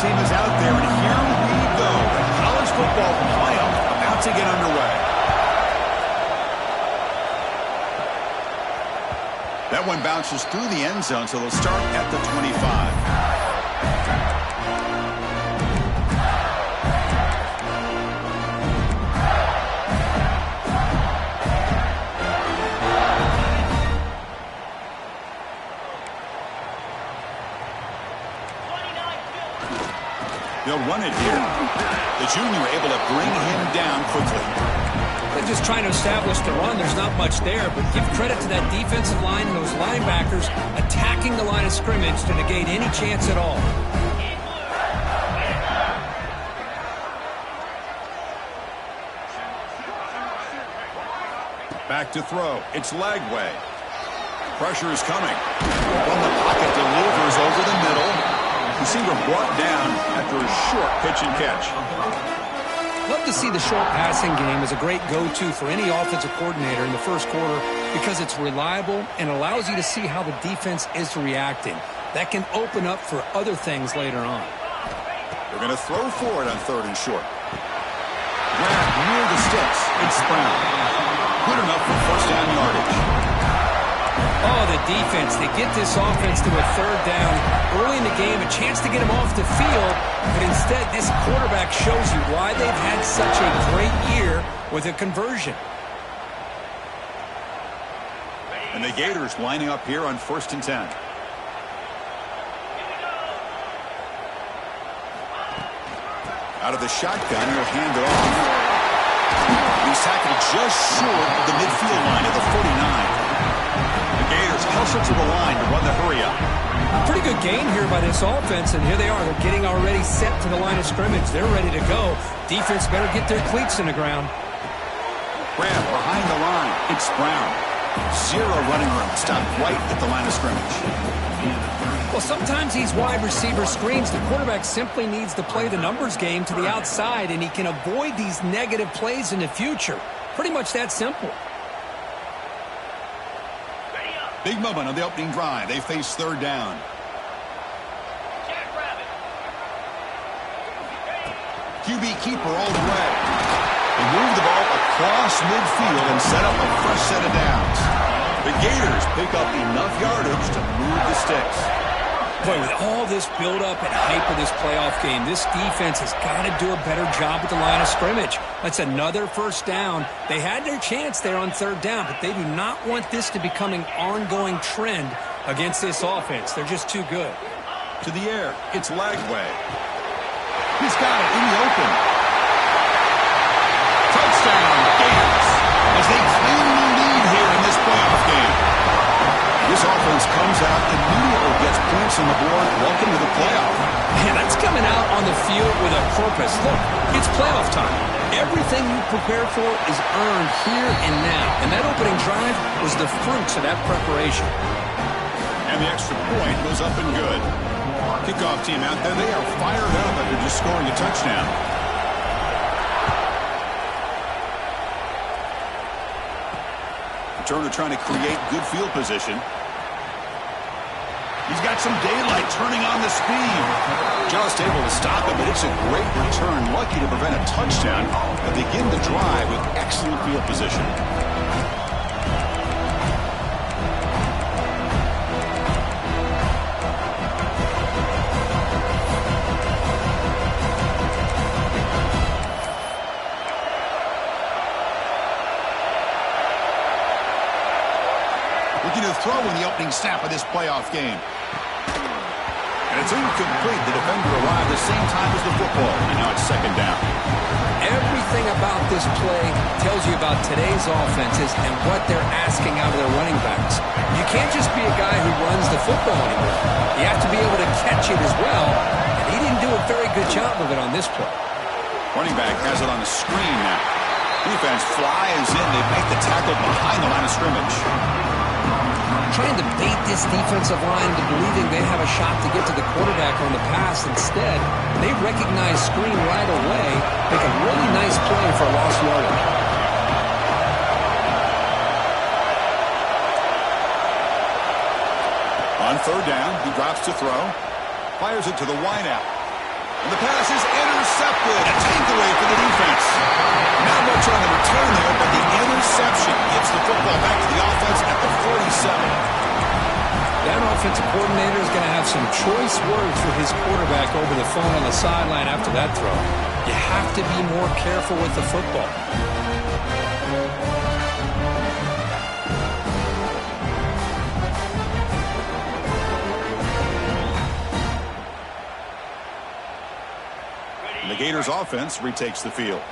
team is out there, and here we go. The college football playoff about to get underway. That one bounces through the end zone, so they'll start at the 25. They'll run it here. The junior able to bring him down quickly. They're just trying to establish the run. There's not much there, but give credit to that defensive line and those linebackers attacking the line of scrimmage to negate any chance at all. Back to throw. It's Lagway. Pressure is coming. From the pocket, delivers over the middle. Receiver brought down after a short pitch and catch. Love to see the short passing game as a great go-to for any offensive coordinator in the first quarter because it's reliable and allows you to see how the defense is reacting. That can open up for other things later on. They're going to throw for it on 3rd and short. Grab near the sticks. It's Brown. Good enough for first down yardage. Oh, the defense. They get this offense to a 3rd down early in the game, a chance to get him off the field, but instead this quarterback shows you why they've had such a great year with a conversion. And the Gators lining up here on 1st and 10. Out of the shotgun, he'll hand it off. He's tackled just short of the midfield line of the 49. The Gators hustle to the line to run the hurry-up. A pretty good gain here by this offense, and here they are. They're getting already set to the line of scrimmage. They're ready to go. Defense better get their cleats in the ground. Grab behind the line. It's Brown. 0 running room. Stopped right at the line of scrimmage. Well, sometimes these wide receiver screens, the quarterback simply needs to play the numbers game to the outside, and he can avoid these negative plays in the future. Pretty much that simple. Big moment on the opening drive. They face 3rd down. QB keeper all the way. They move the ball across midfield and set up a fresh set of downs. The Gators pick up enough yardage to move the sticks. Boy, with all this build-up and hype of this playoff game, this defense has got to do a better job at the line of scrimmage. That's another first down. They had their chance there on 3rd down, but they do not want this to become an ongoing trend against this offense. They're just too good. To the air, it's Lagway. He's got it in the open. Touchdown, Gators, as they claim the lead here in this playoff game. This offense comes out immediately, gets points on the board. Welcome to the playoff. Man, that's coming out on the field with a purpose. Look, it's playoff time. Everything you prepare for is earned here and now. And that opening drive was the fruits of that preparation. And the extra point goes up and good. Kickoff team out there, they are fired up after just scoring a touchdown. Turner trying to create good field position. He's got some daylight turning on the speed. Just able to stop it, but it's a great return. Lucky to prevent a touchdown and begin the drive with excellent field position. Looking to throw in the opening snap of this playoff game. And it's incomplete. The defender arrived at the same time as the football. And now it's 2nd down. Everything about this play tells you about today's offenses and what they're asking out of their running backs. You can't just be a guy who runs the football anymore. You have to be able to catch it as well. And he didn't do a very good job of it on this play. Running back has it on the screen now. Defense flies in. They make the tackle behind the line of scrimmage. Trying to bait this defensive line into believing they have a shot to get to the quarterback on the pass. Instead, they recognize screen right away, make a really nice play for a lost yardage. On 3rd down, he drops to throw. Fires it to the wideout. And the pass is intercepted. A takeaway for the defense. Not much on the return there, but the interception gives the football back to the offense at the 47. That offensive coordinator is going to have some choice words for his quarterback over the phone on the sideline after that throw. You have to be more careful with the football. The Gators offense retakes the field.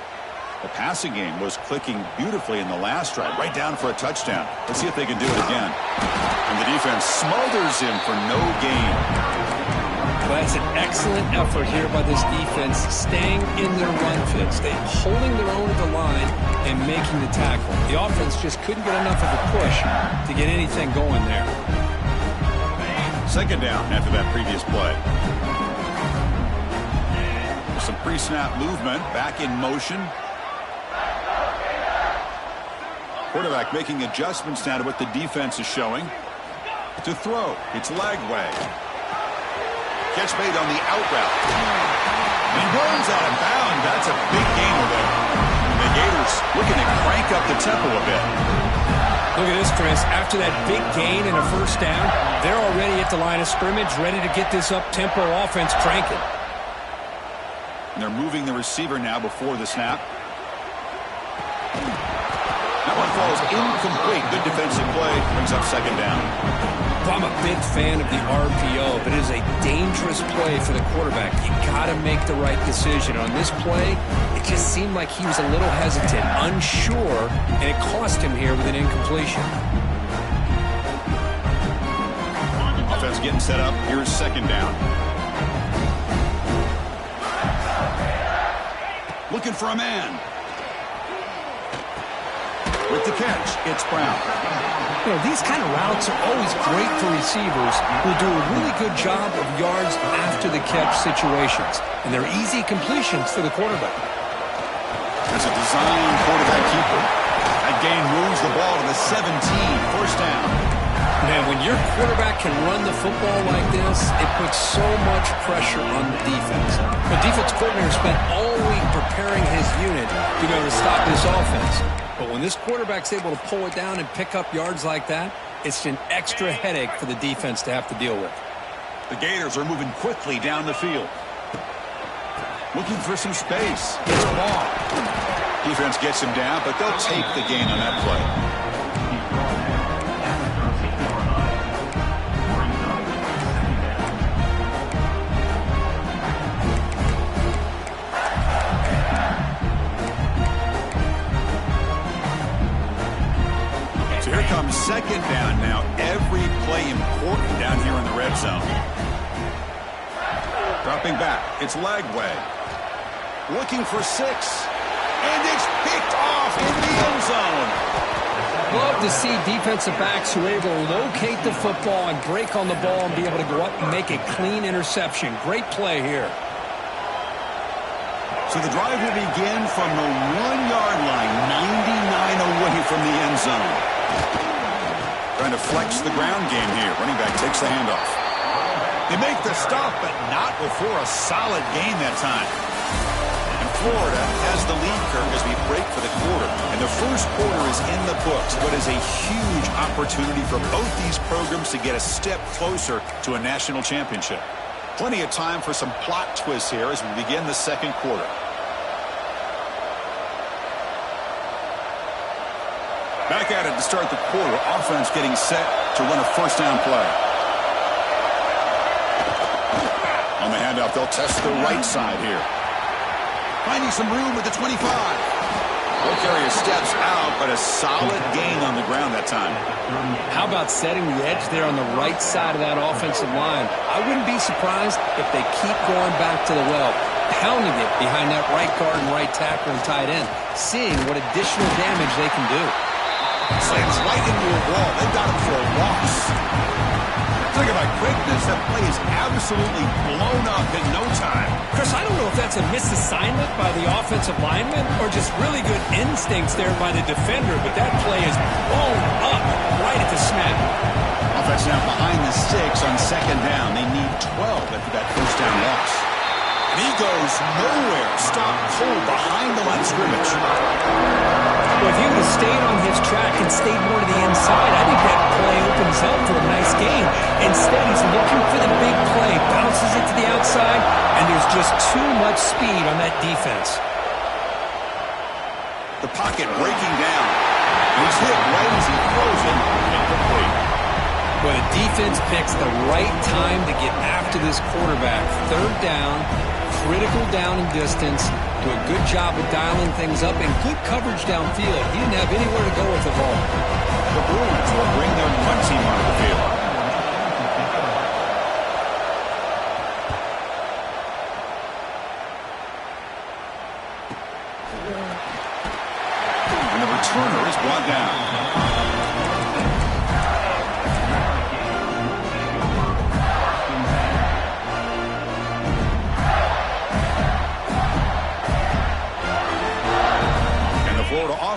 The passing game was clicking beautifully in the last drive, right down for a touchdown. Let's see if they can do it again. And the defense smothers him for no gain. Well, that's an excellent effort here by this defense, staying in their run fit, holding their own at the line and making the tackle. The offense just couldn't get enough of a push to get anything going there. Second down after that previous play. Some pre-snap movement, back in motion. Quarterback making adjustments now to what the defense is showing. To throw, it's Lagway. Catch made on the out route. He runs out of bounds. That's a big gainer there. The Gators looking to crank up the tempo a bit. Look at this, Chris. After that big gain and a first down, they're already at the line of scrimmage, ready to get this up-tempo offense cranking. And they're moving the receiver now before the snap. That one falls incomplete. Good defensive play. Brings up second down. Well, I'm a big fan of the RPO, but it is a dangerous play for the quarterback. You got to make the right decision. On this play, it just seemed like he was a little hesitant, unsure, and it cost him here with an incompletion. Offense getting set up. Here's second down. Looking for a man. With the catch, it's Brown. You know, these kind of routes are always great for receivers who do a really good job of yards after the catch situations. And they're easy completions for the quarterback. That's a design quarterback keeper. That gain moves the ball to the 17, first down. Man, when your quarterback can run the football like this, it puts so much pressure on the defense. The defense coordinator spent all week preparing his unit to be able to stop this offense. But when this quarterback's able to pull it down and pick up yards like that, it's an extra headache for the defense to have to deal with. The Gators are moving quickly down the field. Looking for some space. Gets the ball. Defense gets him down, but they'll take the gain on that play. Here comes second down now. Every play important down here in the red zone. Dropping back. It's Lagway. Looking for 6. And it's picked off in the end zone. Love to see defensive backs who are able to locate the football and break on the ball and be able to go up and make a clean interception. Great play here. So the drive will begin from the 1-yard line, 99 away from the end zone. Trying to flex the ground game here. Running back takes the handoff. They make the stop, but not before a solid gain that time. And Florida has the lead, Kirk, as we break for the quarter. And the first quarter is in the books, but is a huge opportunity for both these programs to get a step closer to a national championship. Plenty of time for some plot twists here as we begin the second quarter. Back at it to start the quarter. Offense getting set to run a first down play. On the handoff, they'll test the right side here. Finding some room at the 25. They'll carry his steps out, but a solid gain on the ground that time. How about setting the edge there on the right side of that offensive line? I wouldn't be surprised if they keep going back to the well, pounding it behind that right guard and right tackle and tight end, seeing what additional damage they can do. Slams right into a wall. They've got him for a loss. Talk about quickness. That play is absolutely blown up in no time. Chris, I don't know if that's a misassignment by the offensive lineman or just really good instincts there by the defender, but that play is blown up right at the snap. Offense now behind the 6 on second down. They need 12 after that first down loss. And he goes nowhere. Stopped cold behind the line of scrimmage. Well, if he would have stayed on his track and stayed more to the inside, I think that play opens up for a nice game. Instead, he's looking for the big play, bounces it to the outside, and there's just too much speed on that defense. The pocket breaking down. And he's hit right as he throws it. Incomplete. Well, the defense picks the right time to get after this quarterback. Third down, critical down and distance. Do a good job of dialing things up and good coverage downfield. He didn't have anywhere to go with the ball. The Bruins will bring their punt team onto the field. And the returner is brought down.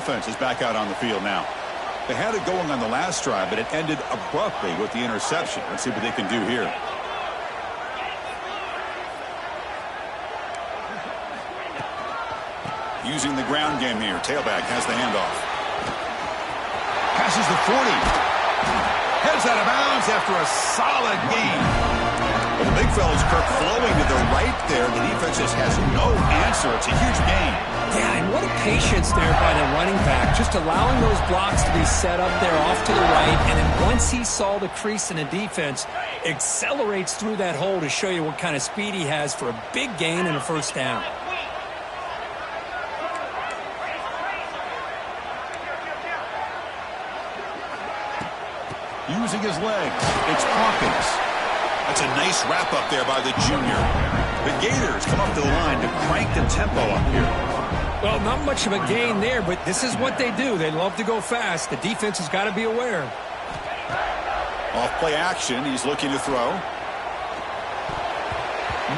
Offense is back out on the field now. They had it going on the last drive, but it ended abruptly with the interception. Let's see what they can do here. Using the ground game here. Tailback has the handoff. Passes the 40. Heads out of bounds after a solid game. Well, the big fella's Kirk flowing to the right there. The defense just has no answer. It's a huge gain. Yeah, and what a patience there by the running back, just allowing those blocks to be set up there off to the right, and then once he saw the crease in the defense, accelerates through that hole to show you what kind of speed he has for a big gain and a first down. Using his legs, it's Hawkins. That's a nice wrap up there by the junior. The Gators come up to the line to crank the tempo up here. Well, not much of a gain there, but this is what they do. They love to go fast. The defense has got to be aware. Off play action, he's looking to throw.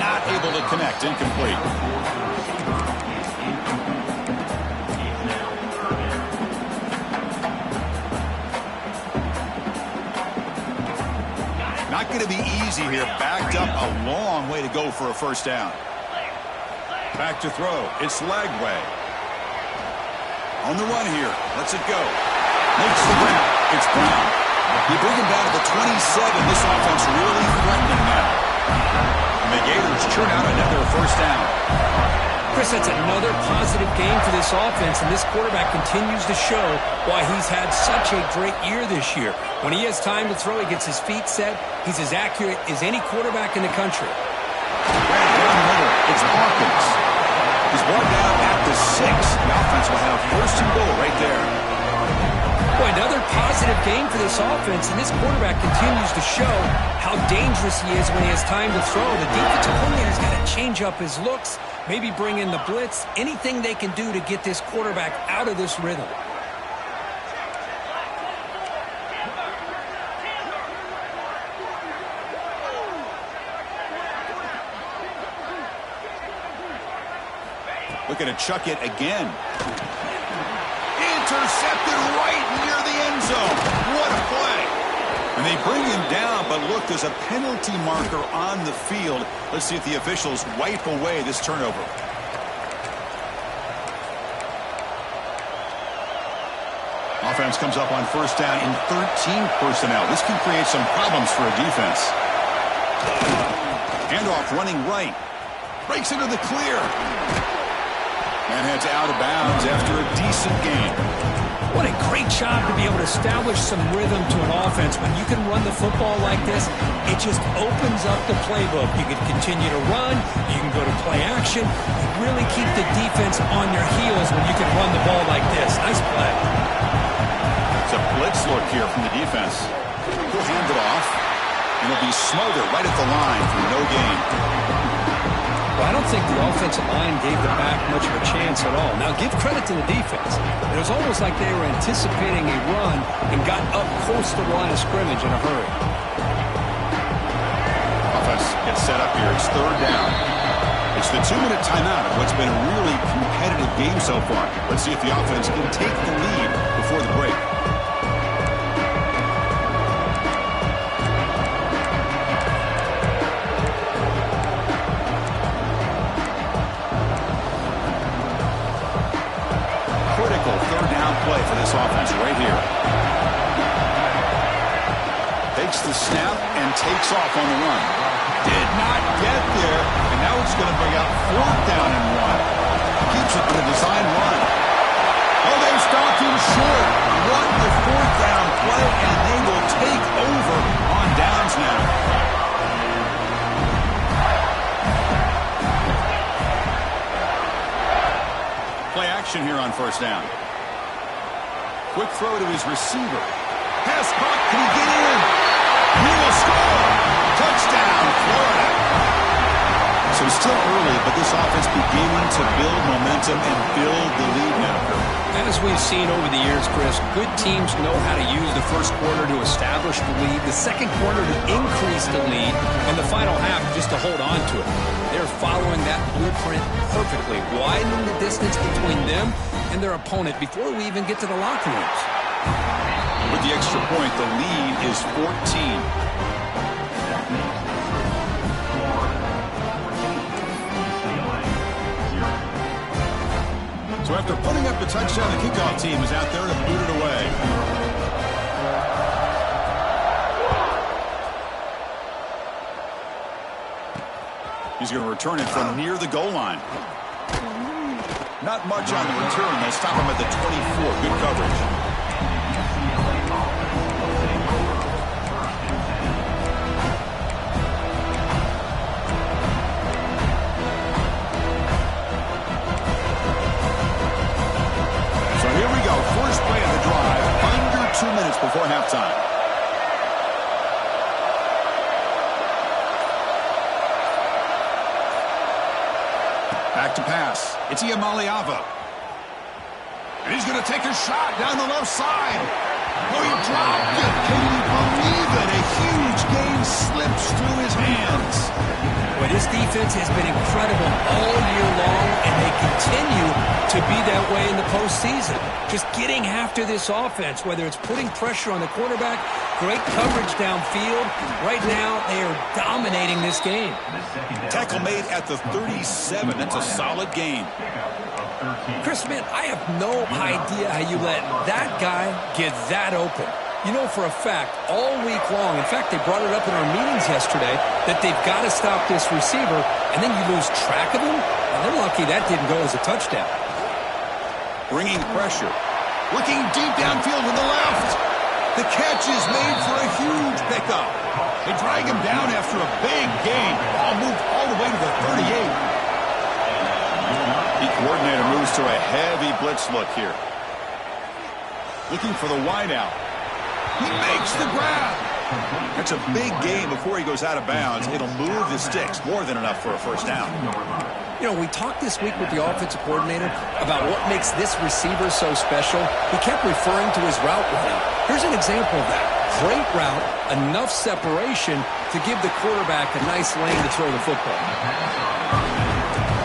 Not able to connect, incomplete. Not going to be easy here. Backed up a long way to go for a first down. Back to throw. It's Lagway. On the run here. Lets it go. Makes the grab. It's Brown. You bring him down to the 27. This offense really threatening now. And the Gators churn out another first down. Chris, that's another positive game for this offense, and this quarterback continues to show why he's had such a great year this year. When he has time to throw, he gets his feet set. He's as accurate as any quarterback in the country. Right down the middle. It's Hawkins. He's brought down at the 6. The offense will have first and goal right there. Boy, another positive game for this offense, and this quarterback continues to show how dangerous he is when he has time to throw. The defensive coordinator's got to change up his looks, maybe bring in the blitz, anything they can do to get this quarterback out of this rhythm. Looking to chuck it again. Intercepted right near the end zone. What a play. And they bring him down, but look, there's a penalty marker on the field. Let's see if the officials wipe away this turnover. Offense comes up on first down in 13 personnel. This can create some problems for a defense. Handoff running right. Breaks into the clear. And heads out of bounds after a decent game. What a great job to be able to establish some rhythm to an offense. When you can run the football like this, it just opens up the playbook. You can continue to run. You can go to play action. You really keep the defense on their heels when you can run the ball like this. Nice play. It's a blitz look here from the defense. He'll hand it off. And it'll be smothered right at the line for no gain. Well, I don't think the offensive line gave the back much of a chance at all. Now, give credit to the defense. It was almost like they were anticipating a run and got up close to the line of scrimmage in a hurry. Offense gets set up here. It's third down. It's the 2-minute timeout of what's been a really competitive game so far. Let's see if the offense can take the lead before the break. right here. Takes the snap and takes off on the run. Did not get there, and now it's going to bring out 4th down and 1. Keeps it with a design run. Oh, they stopped him short. What a 4th down play, and they will take over on downs now. Play action here on 1st down. Quick throw to his receiver. Pass caught. Can he get in? He will score. Touchdown, Florida. So still early, but this offense beginning to build momentum and build the lead now. As we've seen over the years, Chris, good teams know how to use the first quarter to establish the lead, the second quarter to increase the lead, and the final half just to hold on to it. They're following that blueprint perfectly, widening the distance between them and their opponent before we even get to the locker rooms. With the extra point, the lead is 14. So after putting up the touchdown, the kickoff team is out there to boot it away. He's going to return it from near the goal line. Not much on the return. They'll stop him at the 24. Good coverage. First play of the drive, under 2 minutes before halftime. Back to pass. It's Iamaleava. And he's going to take a shot down the left side. Oh, he dropped it. Can you believe it? A huge gain slips through his hands. Well, this defense has been incredible all year long, and they continue to be that way in the postseason. Just getting after this offense, whether it's putting pressure on the quarterback, great coverage downfield. Right now, they are dominating this game. Tackle made at the 37. That's a solid gain. Chris, man, I have no idea how you let that guy get that open. You know for a fact, all week long, in fact, they brought it up in our meetings yesterday, that they've got to stop this receiver, and then you lose track of him? Well, they're lucky that didn't go as a touchdown. Bringing pressure. Looking deep downfield to the left. The catch is made for a huge pickup. They drag him down after a big gain. Ball moved all the way to the 38. The coordinator moves to a heavy blitz look here. Looking for the wideout. He makes the grab. That's a big gain before he goes out of bounds. It'll move the sticks. More than enough for a 1st down. You know, we talked this week with the offensive coordinator about what makes this receiver so special. He kept referring to his route running. Here's an example of that. Great route, enough separation to give the quarterback a nice lane to throw the football.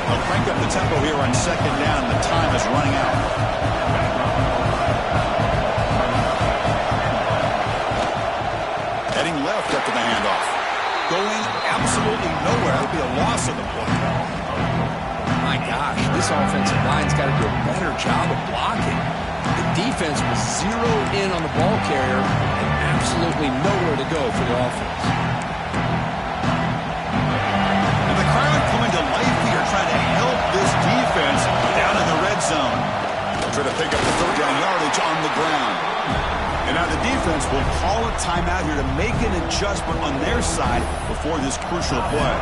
They'll crank up the tempo here on 2nd down. The time is running out. Heading left after the handoff. Going absolutely nowhere. It'll be a loss of the play. My gosh, this offensive line's got to do a better job of blocking. The defense was zeroed in on the ball carrier and absolutely nowhere to go for the offense. And the crowd coming to life here, trying to help this defense down in the red zone. They'll try to pick up the 3rd down yardage on the ground. And now the defense will call a timeout here to make an adjustment on their side before this crucial play.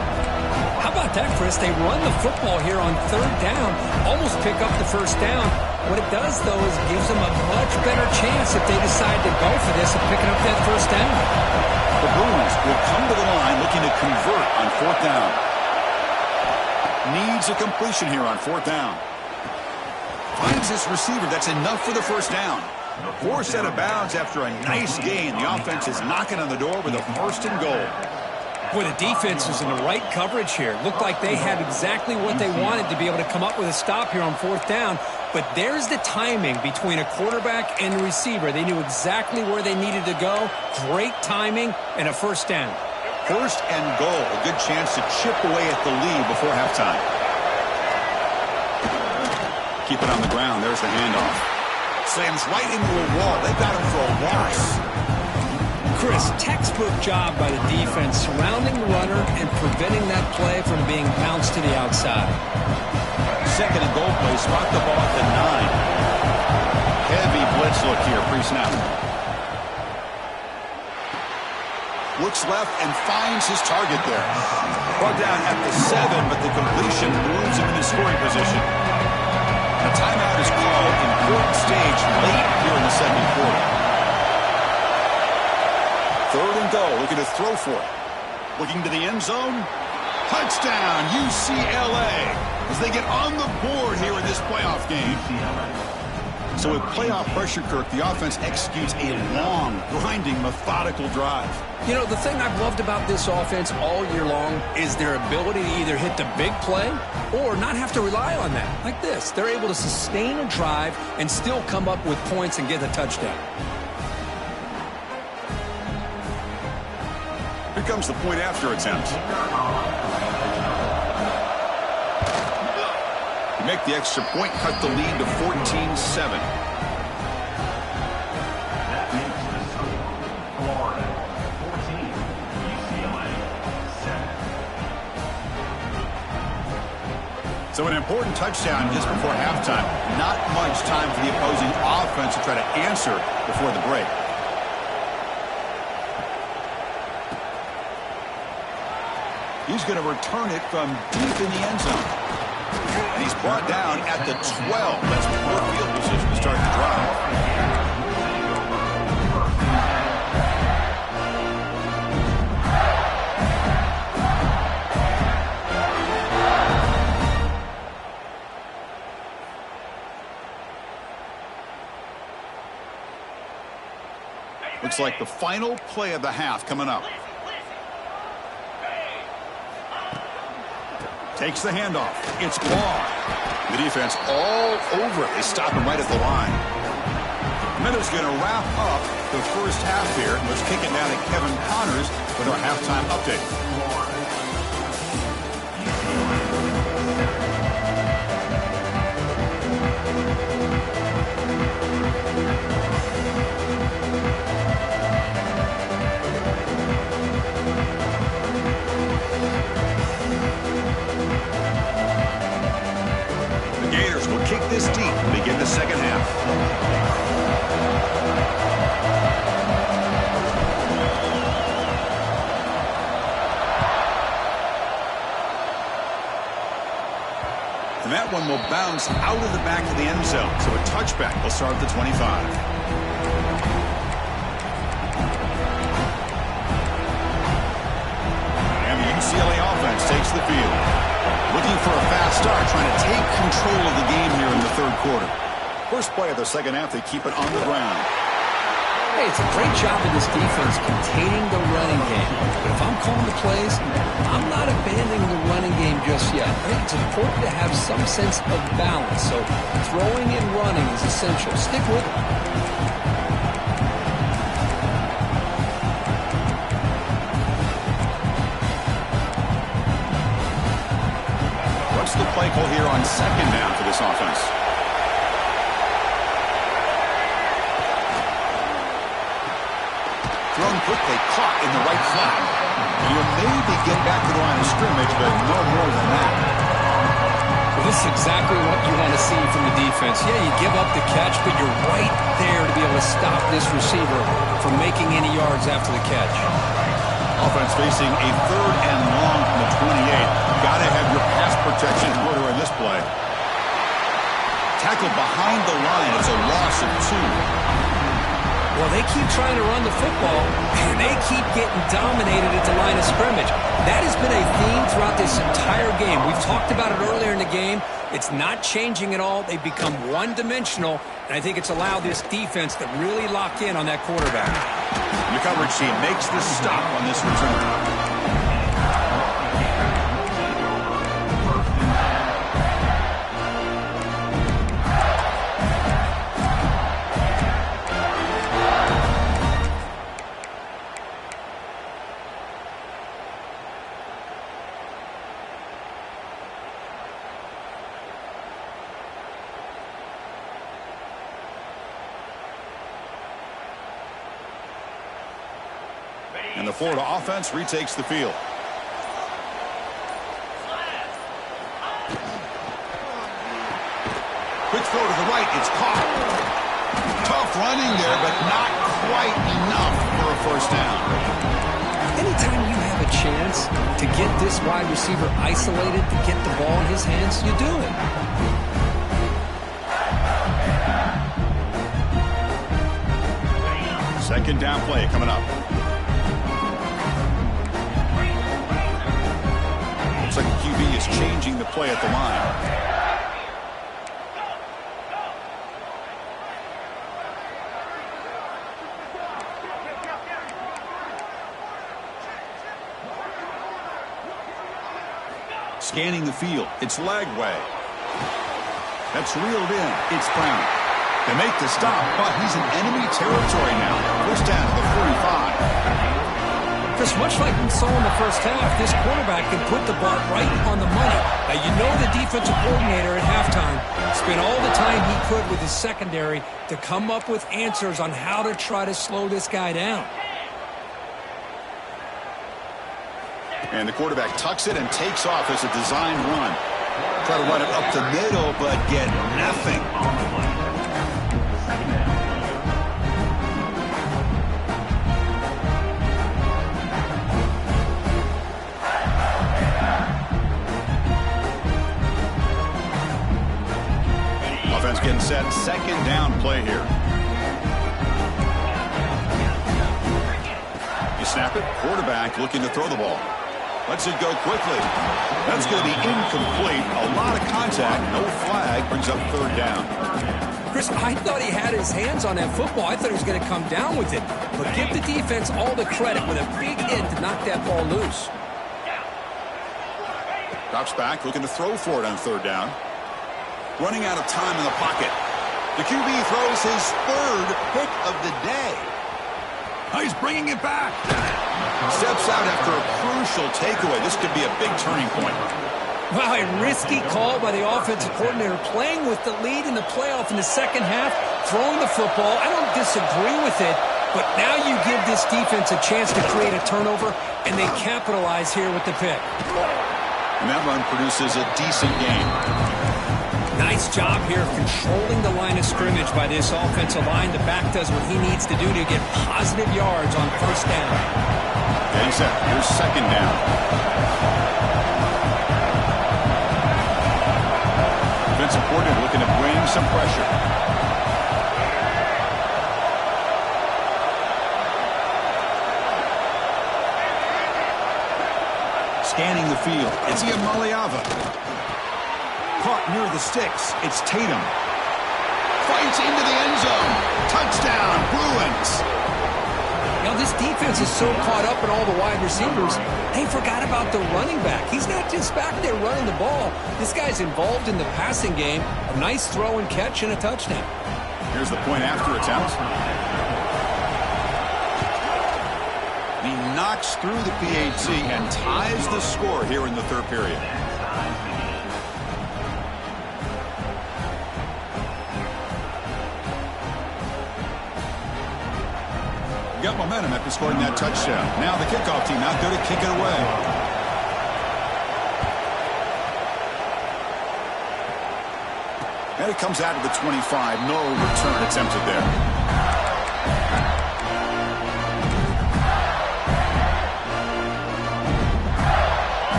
How about that, Chris? They run the football here on 3rd down, almost pick up the 1st down. What it does, though, is it gives them a much better chance if they decide to go for this of picking up that 1st down. The Bruins will come to the line looking to convert on 4th down. Needs a completion here on 4th down. Finds this receiver. That's enough for the 1st down. Forced out of bounds after a nice gain. The offense is knocking on the door with a 1st and goal. Boy, the defense is in the right coverage here. Looked like they had exactly what they wanted to be able to come up with a stop here on 4th down. But there's the timing between a quarterback and a receiver. They knew exactly where they needed to go. Great timing and a 1st down. 1st and goal. A good chance to chip away at the lead before halftime. Keep it on the ground. There's the handoff. Slams right into a wall. They got him for a loss. Chris, textbook job by the defense surrounding the runner and preventing that play from being bounced to the outside. Second and goal play. Spot the ball at the 9. Heavy blitz look here pre-snap. Looks left and finds his target there. Brought down at the 7, but the completion moves him into scoring position. A timeout is called. Important stage late here in the second quarter. Third and goal. Looking to throw for it. Looking to the end zone. Touchdown, UCLA. As they get on the board here in this playoff game. So with playoff pressure, Kirk, the offense executes a long, grinding, methodical drive. You know, the thing I've loved about this offense all year long is their ability to either hit the big play or not have to rely on that. Like this. They're able to sustain a drive and still come up with points and get a touchdown. Here comes the point after attempt. You make the extra point, cut the lead to 14-7. So an important touchdown just before halftime. Not much time for the opposing offense to try to answer before the break. He's going to return it from deep in the end zone. And he's brought down at the 12. That's poor field position to start the drive. Looks like the final play of the half coming up. Takes the handoff. It's Barr. The defense all over it. They stop him right at the line. Minutes going to wrap up the first half here. Let's kick it down to Kevin Connors with our halftime update. Kick this deep and begin the second half. And that one will bounce out of the back of the end zone. So a touchback will start at the 25. And the UCLA offense takes the field. Looking for a fast start, trying to take control of the game here in the third quarter. First play of the second half, they keep it on the ground. Hey, it's a great job of this defense containing the running game. But if I'm calling the plays, I'm not abandoning the running game just yet. I think it's important to have some sense of balance. So throwing and running is essential. Stick with it. The play call here on second down for this offense. Thrown quickly, caught in the right flat. And you'll maybe get back to the line of scrimmage, but no more than that. Well, this is exactly what you want to see from the defense. Yeah, you give up the catch, but you're right there to be able to stop this receiver from making any yards after the catch. Offense facing a third and long from the 28. Got to have your pass protection in order in this play. Tackled behind the line. It's a loss of 2. Well, they keep trying to run the football, and they keep getting dominated at the line of scrimmage. That has been a theme throughout this entire game. We've talked about it earlier in the game. It's not changing at all. They've become one-dimensional, and I think it's allowed this defense to really lock in on that quarterback. The coverage team makes the stop on this return. And the Florida offense retakes the field. Quick throw to the right. It's caught. Tough running there, but not quite enough for a first down. Anytime you have a chance to get this wide receiver isolated, to get the ball in his hands, you do it. Second down play coming up. Looks like the QB is changing the play at the line. Scanning the field. It's Lagway. That's reeled in. It's Brown. They make the stop, but he's in enemy territory now. First down to the 45. Chris, much like we saw in the first half, this quarterback can put the ball right on the money. Now, you know the defensive coordinator at halftime spent all the time he could with his secondary to come up with answers on how to try to slow this guy down. And the quarterback tucks it and takes off as a designed run. Try to run it up the middle, but get nothing. Offense getting set. Second down play here. You snap it. Quarterback looking to throw the ball. Lets it go quickly. That's going to be incomplete. A lot of contact. No flag. Brings up third down. Chris, I thought he had his hands on that football. I thought he was going to come down with it. But give the defense all the credit with a big hit to knock that ball loose. Drops back, looking to throw for it on third down. Running out of time in the pocket. The QB throws his third pick of the day. Oh, he's bringing it back. Steps out after a crucial takeaway. This could be a big turning point. Wow, a risky call by the offensive coordinator, playing with the lead in the playoff in the second half, throwing the football. I don't disagree with it, but now you give this defense a chance to create a turnover, and they capitalize here with the pick. And that run produces a decent gain. Nice job here of controlling the line of scrimmage by this offensive line. The back does what he needs to do to get positive yards on first down. Getting set. Here's second down. Defensive coordinator looking to bring some pressure. Scanning the field. It's Maliava. Caught near the sticks. It's Tatum. Fights into the end zone. Touchdown, Bruins. Now, this defense is so caught up in all the wide receivers, they forgot about the running back. He's not just back there running the ball. This guy's involved in the passing game. A nice throw and catch and a touchdown. Here's the point after attempt. He knocks through the PAT and ties the score here in the third period. Got momentum after scoring that touchdown. Now the kickoff team out there to kick it away. And it comes out of the 25. No return attempted there.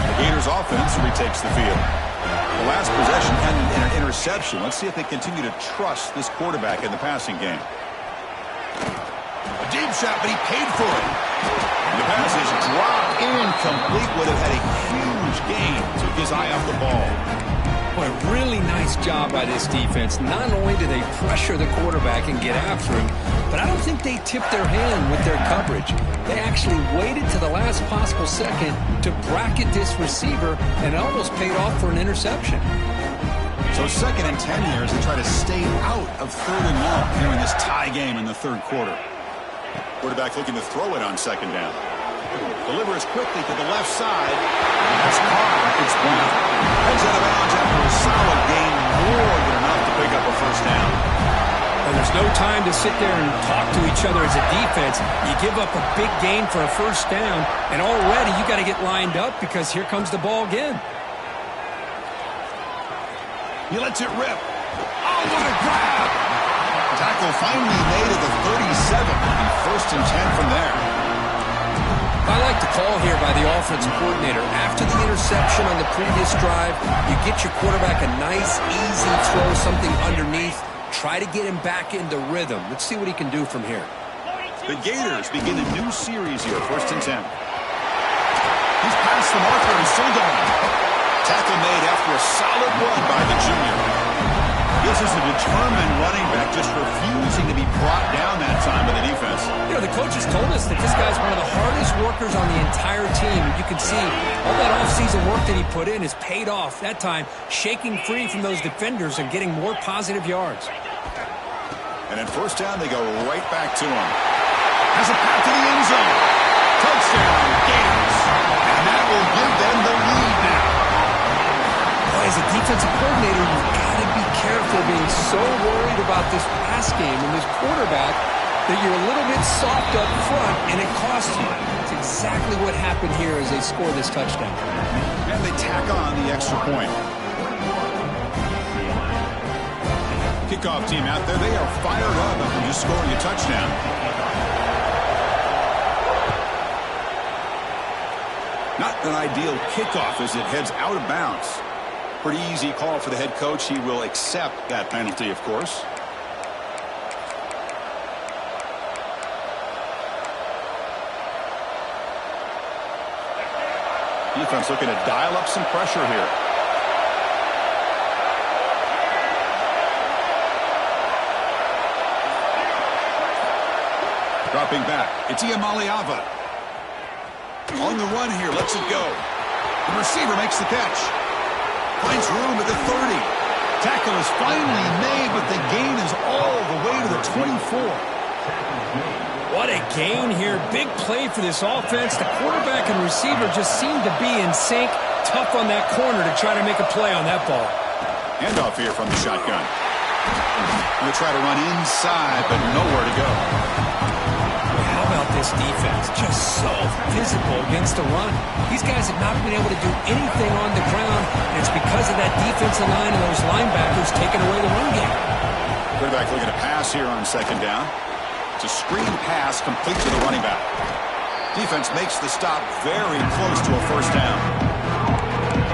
The Gators offense retakes the field. The last possession ended in an interception. Let's see if they continue to trust this quarterback in the passing game. Deep shot, but he paid for it. The pass is dropped incomplete. Would have had a huge gain. Took his eye off the ball. Boy, really nice job by this defense. Not only do they pressure the quarterback and get after him, but I don't think they tipped their hand with their coverage. They actually waited to the last possible second to bracket this receiver, and it almost paid off for an interception. So 2nd and 10 here as they try to stay out of 3rd and long here in this tie game in the third quarter. Quarterback looking to throw it on second down. Delivers quickly to the left side. That's caught. It's Brown. Heads out of bounds after a solid gain. More than enough to pick up a first down. Well, there's no time to sit there and talk to each other as a defense. You give up a big gain for a first down, and already you got to get lined up because here comes the ball again. He lets it rip. Oh, what a grab! Tackle finally made at the 37, and 1st and 10 from there. I like the call here by the offensive coordinator. After the interception on the previous drive, you get your quarterback a nice, easy throw, something underneath. Try to get him back into rhythm. Let's see what he can do from here. The Gators begin a new series here, 1st and 10. He's past the marker and still going. Tackle made after a solid run by the junior. This is a determined running back just refusing to be brought down that time by the defense. You know, the coaches told us that this guy's one of the hardest workers on the entire team. You can see all that offseason work that he put in has paid off. That time, shaking free from those defenders and getting more positive yards. And in 1st down, they go right back to him. Has a pass to the end zone. Touchdown, Gators. And that will give them the lead now. Boy, as a defensive coordinator, you've got to be careful being so worried about this pass game and this quarterback that you're a little bit soft up front, and it costs you. It's exactly what happened here as they score this touchdown. And they tack on the extra point. Kickoff team out there, they are fired up after just scoring a touchdown. Not an ideal kickoff as it heads out of bounds. Pretty easy call for the head coach. He will accept that penalty, of course. Defense looking to dial up some pressure here. Dropping back. It's Iamaleava. On the run here. Lets it go. The receiver makes the catch. Finds room at the 30. Tackle is finally made, but the gain is all the way to the 24. What a gain here. Big play for this offense. The quarterback and receiver just seem to be in sync. Tough on that corner to try to make a play on that ball. Handoff here from the shotgun. Going to try to run inside, but nowhere to go. How about this defense? Just so physical against the run. These guys have not been able to do anything on the ground, and it's because of that defensive line and those linebackers taking away the run game. Quarterback looking to pass here on 2nd down. It's a screen pass complete to the running back. Defense makes the stop very close to a 1st down.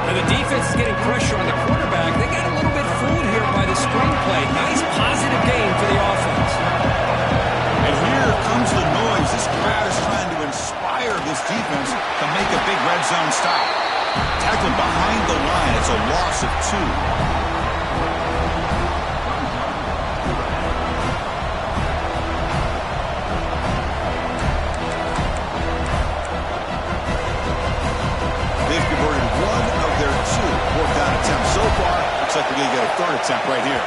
And the defense is getting pressure on the quarterback. They got a little bit fooled here by the screen play. Nice positive gain for the offense. And here comes the noise. This crowd is trying to inspire this defense to make a big red zone stop. Tackled behind the line. It's a loss of 2. So far, looks like we're going to get a 3rd attempt right here.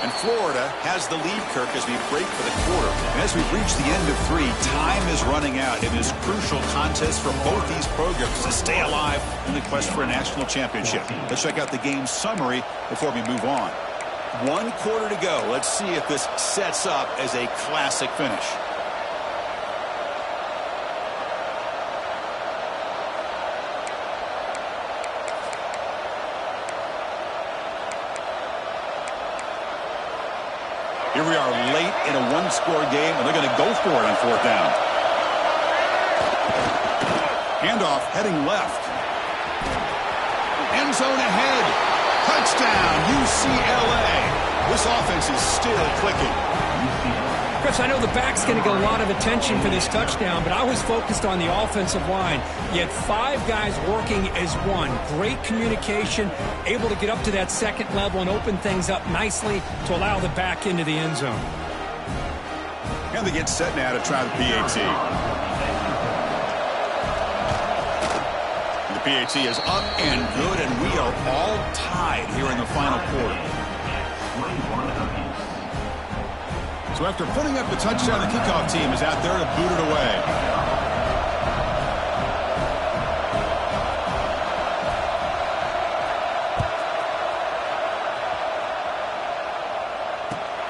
And Florida has the lead, Kirk, as we break for the quarter. And as we reach the end of 3, time is running out in this crucial contest for both these programs to stay alive in the quest for a national championship. Let's check out the game summary before we move on. 1 quarter to go. Let's see if this sets up as a classic finish. Here we are late in a 1-score game, and they're going to go for it on 4th down. Handoff heading left. End zone ahead. Touchdown, UCLA. This offense is still clicking. Chris, I know the back's going to get a lot of attention for this touchdown, but I was focused on the offensive line. You had 5 guys working as one. Great communication, able to get up to that 2nd level and open things up nicely to allow the back into the end zone. And they get set now to try the PAT. The PAT is up and good, and we are all tied here in the final quarter. So after putting up the touchdown, the kickoff team is out there to boot it away.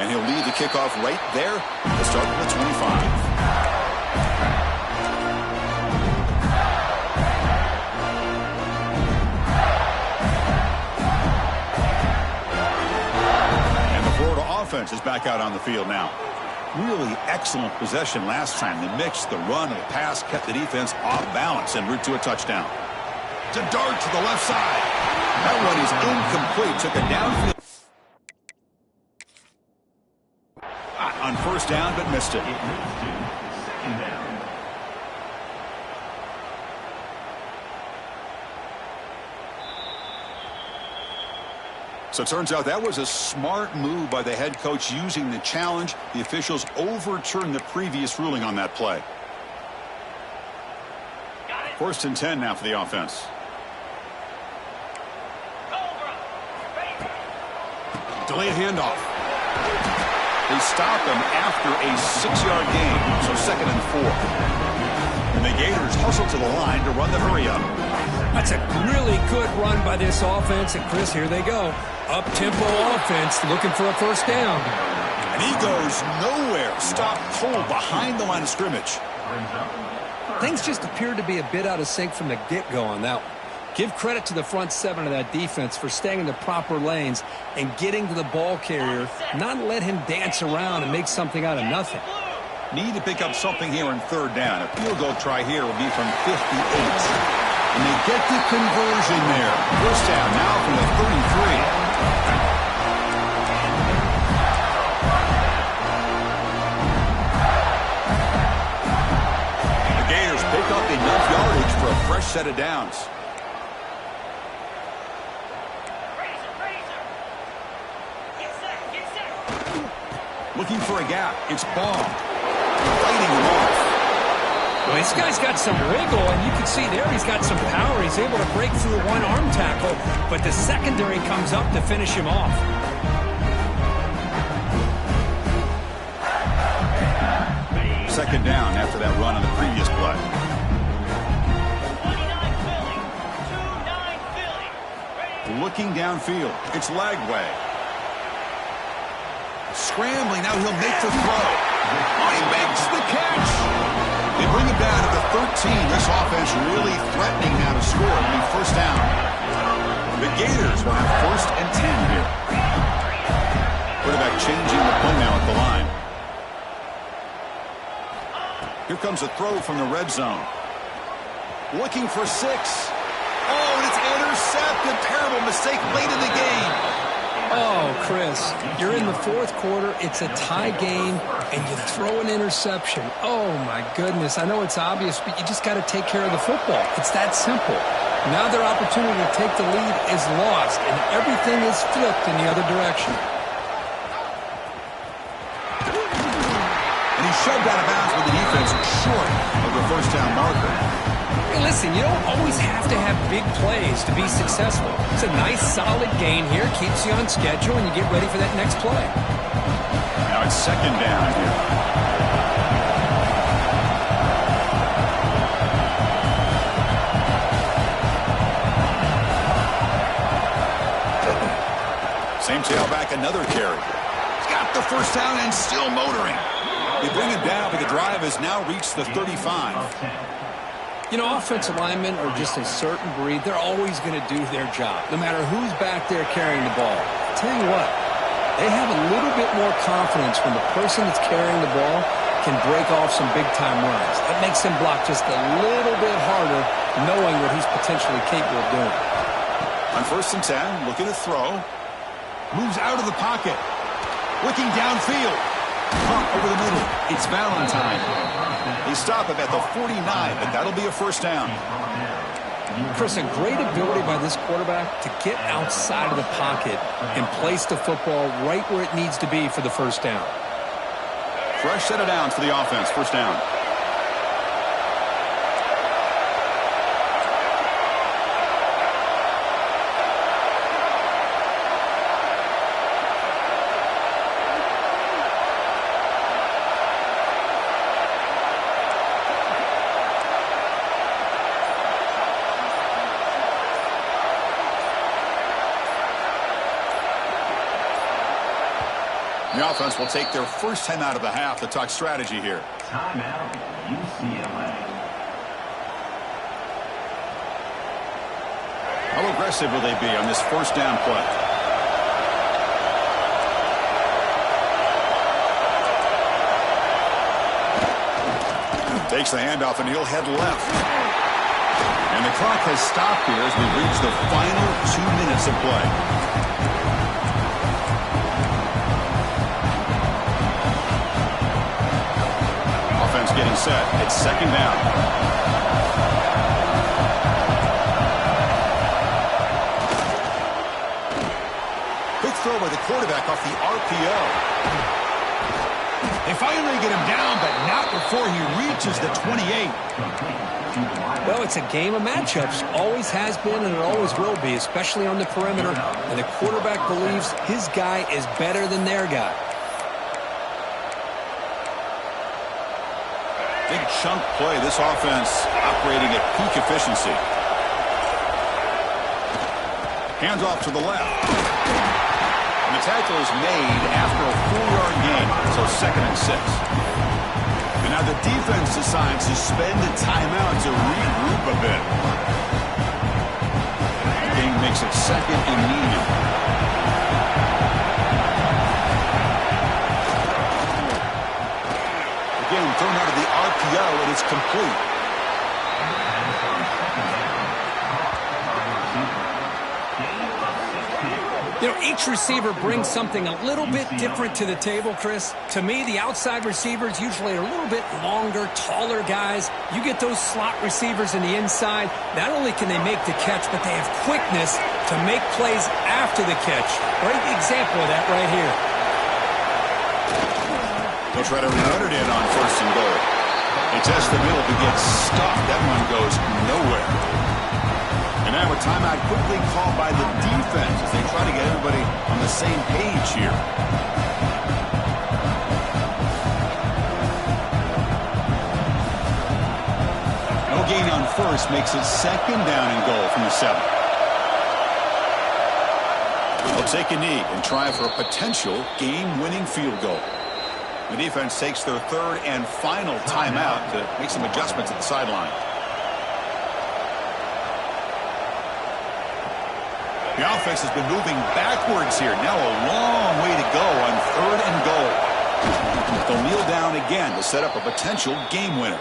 And he'll lead the kickoff right there. We'll start with the 25. And the Florida offense is back out on the field now. Really excellent possession last time. They mixed the run and the pass, kept the defense off balance en route to a touchdown. To dart to the left side. That one is incomplete. Took a downfield on first down, but missed it. So it turns out that was a smart move by the head coach using the challenge. The officials overturned the previous ruling on that play. First and 10 now for the offense. Delayed handoff. They stop him after a 6-yard gain, so 2nd and 4. And the Gators hustle to the line to run the hurry-up. That's a really good run by this offense. And, Chris, here they go. Up-tempo offense looking for a first down. And he goes nowhere. Stop cold behind the line of scrimmage. Things just appeared to be a bit out of sync from the get-go on that one. Give credit to the front 7 of that defense for staying in the proper lanes and getting to the ball carrier, not let him dance around and make something out of nothing. Need to pick up something here on 3rd down. A field goal try here will be from 58. And they get the conversion there. First down now from the 33. The Gators pick up enough yardage for a fresh set of downs. Looking for a gap. It's Ball. Fighting him off. Well, this guy's got some wiggle, and you can see there he's got some power. He's able to break through one arm tackle, but the secondary comes up to finish him off. Second down after that run on the previous play. 29 Philly. 2-9 Philly. Looking downfield. It's Lagway. Scrambling. Now he'll make the throw. Oh, he makes the catch. They bring him down to the 13. This offense really threatening now to score. It'll be first down. The Gators will have 1st and 10 here. Quarterback changing the play now at the line. Here comes a throw from the red zone. Looking for 6. Oh, and it's intercepted. Terrible mistake late in the game. Oh, Chris, you're in the 4th quarter. It's a tie game, and you throw an interception. Oh, my goodness. I know it's obvious, but you just got to take care of the football. It's that simple. Now their opportunity to take the lead is lost, and everything is flipped in the other direction. And he's shoved out of bounds with the defense short of the first down marker. Hey, listen, you don't always have to have big plays to be successful. It's a nice, solid gain here. Keeps you on schedule, and you get ready for that next play. Now it's 2nd down here. Same tailback, another carry. He's got the first down and still motoring. They bring him down, but the drive has now reached the 35. You know, offensive linemen are just a certain breed. They're always going to do their job, no matter who's back there carrying the ball. I'll tell you what, they have a little bit more confidence when the person that's carrying the ball can break off some big-time runs. That makes him block just a little bit harder, knowing what he's potentially capable of doing. On 1st and 10, looking to throw. Moves out of the pocket. Looking downfield. Pump over the middle. It's Valentine. They stop him at the 49, but that'll be a first down. Chris, a great ability by this quarterback to get outside of the pocket and place the football right where it needs to be for the first down. Fresh set of downs for the offense. First down. The offense will take their first time out of the half to talk strategy here. Timeout, UCLA. How aggressive will they be on this first down play? Takes the handoff and he'll head left. And the clock has stopped here as we reach the final 2 minutes of play. Offense getting set. It's second down. Quick throw by the quarterback off the RPO. They finally get him down, but not before he reaches the 28. Well, it's a game of matchups. Always has been and it always will be, especially on the perimeter. And the quarterback believes his guy is better than their guy. Big chunk play. This offense operating at peak efficiency. Hands off to the left. And the tackle is made after a 4-yard gain, so 2nd and 6. And now the defense decides to spend a timeout to regroup a bit. The game makes it 2nd and medium. Again, thrown out of the RPO, and it's complete. You know, each receiver brings something a little bit different to the table, Chris. To me, the outside receivers usually are a little bit longer, taller guys. You get those slot receivers in the inside, not only can they make the catch, but they have quickness to make plays after the catch. Great example of that right here. They'll try to run it in on 1st and goal. They test the middle to get stuffed. That one goes nowhere. And now a timeout quickly called by the defense as they try to get everybody on the same page here. No gain on 1st makes it 2nd down and goal from the 7. They'll take a knee and try for a potential game-winning field goal. The defense takes their 3rd and final timeout to make some adjustments at the sideline. The offense has been moving backwards here. Now a long way to go on 3rd and goal. They'll kneel down again to set up a potential game winner.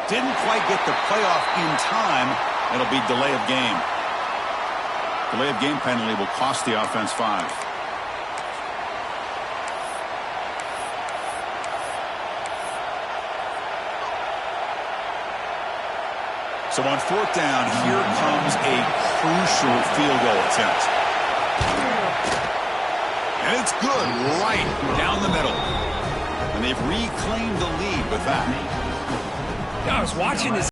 Didn't quite get the playoff in time. It'll be delay of game. Delay of game penalty will cost the offense 5. So on 4th down, here comes a crucial field goal attempt. And it's good right down the middle. And they've reclaimed the lead with that. I was watching this